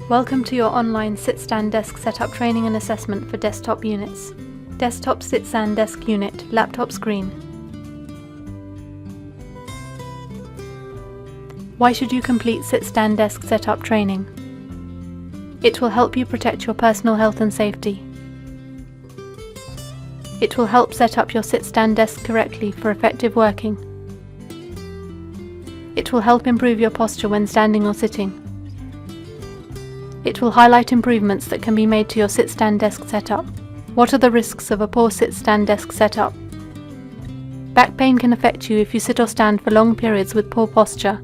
Welcome to your online sit-stand desk setup training and assessment for desktop units. Desktop sit-stand desk unit, laptop screen. Why should you complete sit-stand desk setup training? It will help you protect your personal health and safety. It will help set up your sit-stand desk correctly for effective working. It will help improve your posture when standing or sitting. It will highlight improvements that can be made to your sit-stand desk setup. What are the risks of a poor sit-stand desk setup? Back pain can affect you if you sit or stand for long periods with poor posture.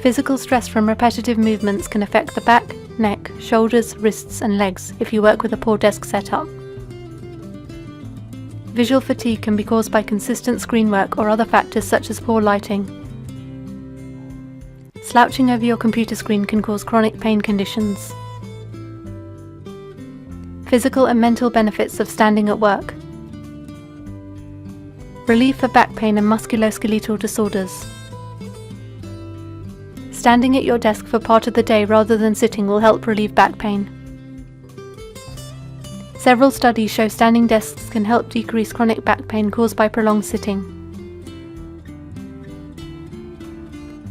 Physical stress from repetitive movements can affect the back, neck, shoulders, wrists and legs if you work with a poor desk setup. Visual fatigue can be caused by consistent screen work or other factors such as poor lighting. Slouching over your computer screen can cause chronic pain conditions. Physical and mental benefits of standing at work. Relief for back pain and musculoskeletal disorders. Standing at your desk for part of the day rather than sitting will help relieve back pain. Several studies show standing desks can help decrease chronic back pain caused by prolonged sitting.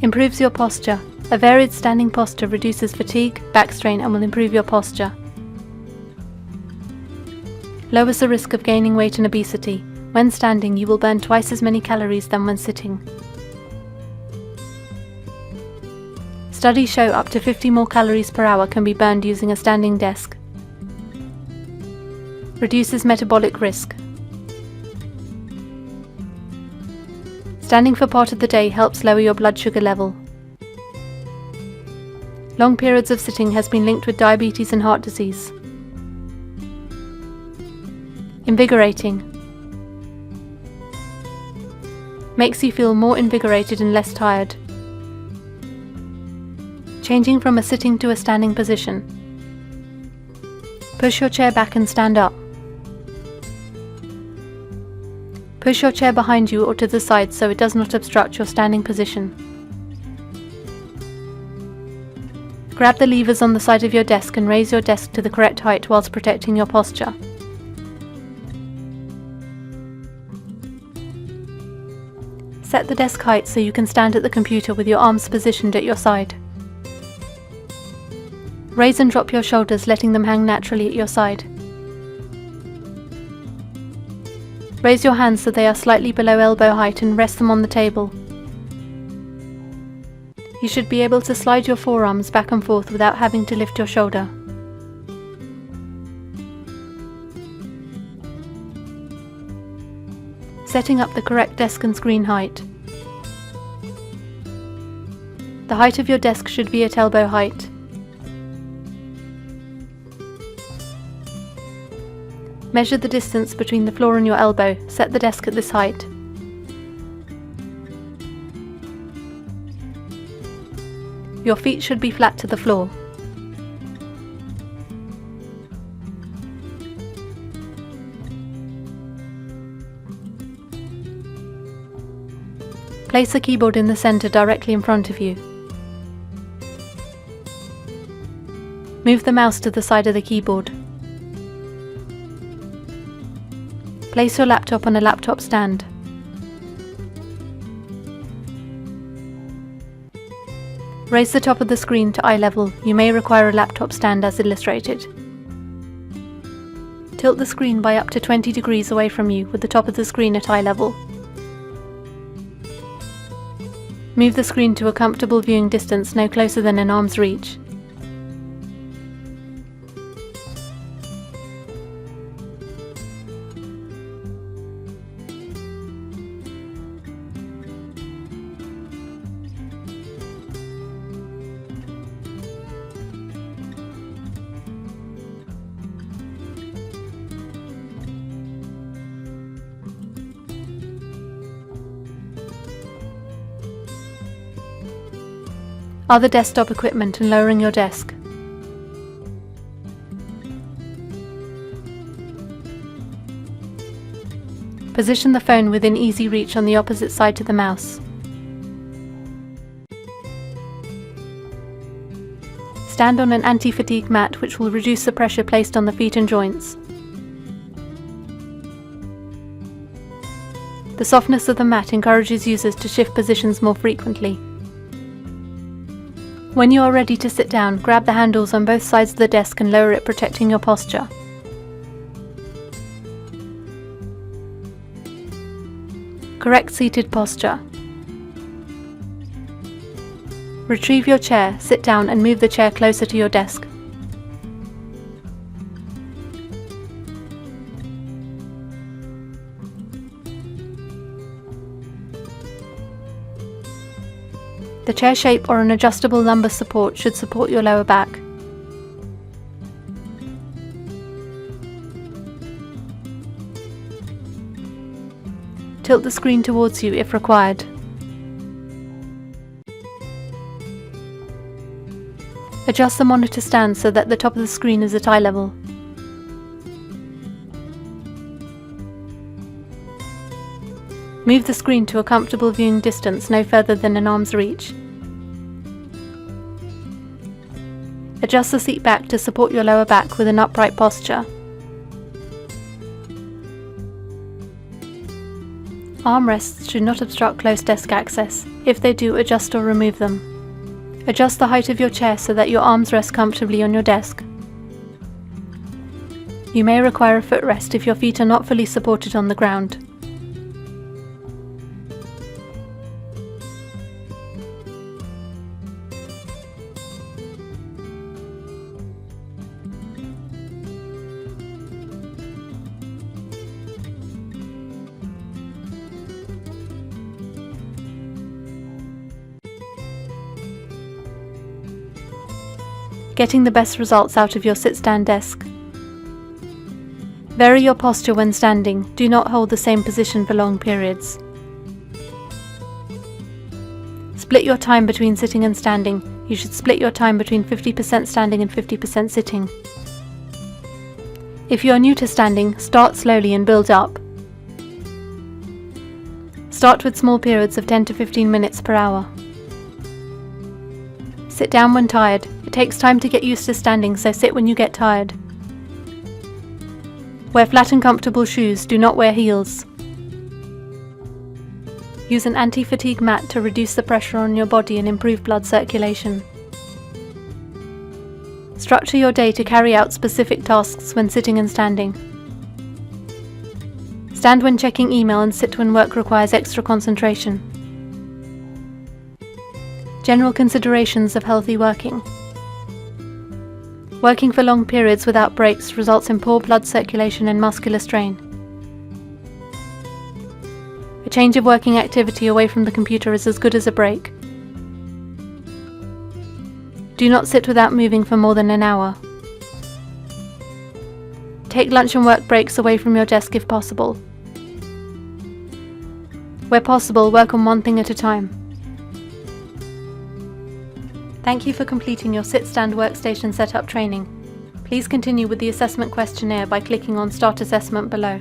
Improves your posture. A varied standing posture reduces fatigue, back strain and will improve your posture. Lowers the risk of gaining weight and obesity. When standing, you will burn twice as many calories than when sitting. Studies show up to 50 more calories per hour can be burned using a standing desk. Reduces metabolic risk. Standing for part of the day helps lower your blood sugar level. Long periods of sitting has been linked with diabetes and heart disease. Invigorating. Makes you feel more invigorated and less tired. Changing from a sitting to a standing position. Push your chair back and stand up. Push your chair behind you or to the side so it does not obstruct your standing position. Grab the levers on the side of your desk and raise your desk to the correct height whilst protecting your posture. Set the desk height so you can stand at the computer with your arms positioned at your side. Raise and drop your shoulders, letting them hang naturally at your side. Raise your hands so they are slightly below elbow height and rest them on the table. You should be able to slide your forearms back and forth without having to lift your shoulder. Setting up the correct desk and screen height. The height of your desk should be at elbow height. Measure the distance between the floor and your elbow. Set the desk at this height. Your feet should be flat to the floor. Place the keyboard in the center directly in front of you. Move the mouse to the side of the keyboard. Place your laptop on a laptop stand. Raise the top of the screen to eye level. You may require a laptop stand as illustrated. Tilt the screen by up to 20 degrees away from you with the top of the screen at eye level. Move the screen to a comfortable viewing distance no closer than an arm's reach. Other desktop equipment and lowering your desk. Position the phone within easy reach on the opposite side to the mouse. stand on an anti-fatigue mat which will reduce the pressure placed on the feet and joints. The softness of the mat encourages users to shift positions more frequently. When you are ready to sit down, grab the handles on both sides of the desk and lower it, protecting your posture. Correct seated posture. Retrieve your chair, sit down and move the chair closer to your desk. The chair shape or an adjustable lumbar support should support your lower back. Tilt the screen towards you if required. Adjust the monitor stand so that the top of the screen is at eye level. Move the screen to a comfortable viewing distance no further than an arm's reach. Adjust the seat back to support your lower back with an upright posture. Armrests should not obstruct close desk access. If they do, adjust or remove them. Adjust the height of your chair so that your arms rest comfortably on your desk. You may require a footrest if your feet are not fully supported on the ground. Getting the best results out of your sit-stand desk. Vary your posture when standing. Do not hold the same position for long periods. Split your time between sitting and standing. You should split your time between 50% standing and 50% sitting. If you are new to standing, start slowly and build up. Start with small periods of 10 to 15 minutes per hour. Sit down when tired. It takes time to get used to standing, so sit when you get tired. Wear flat and comfortable shoes. Do not wear heels. Use an anti-fatigue mat to reduce the pressure on your body and improve blood circulation. Structure your day to carry out specific tasks when sitting and standing. Stand when checking email and sit when work requires extra concentration. General considerations of healthy working. Working for long periods without breaks results in poor blood circulation and muscular strain. A change of working activity away from the computer is as good as a break. Do not sit without moving for more than an hour. Take lunch and work breaks away from your desk if possible. Where possible, work on one thing at a time. Thank you for completing your sit-stand workstation setup training. Please continue with the assessment questionnaire by clicking on Start Assessment below.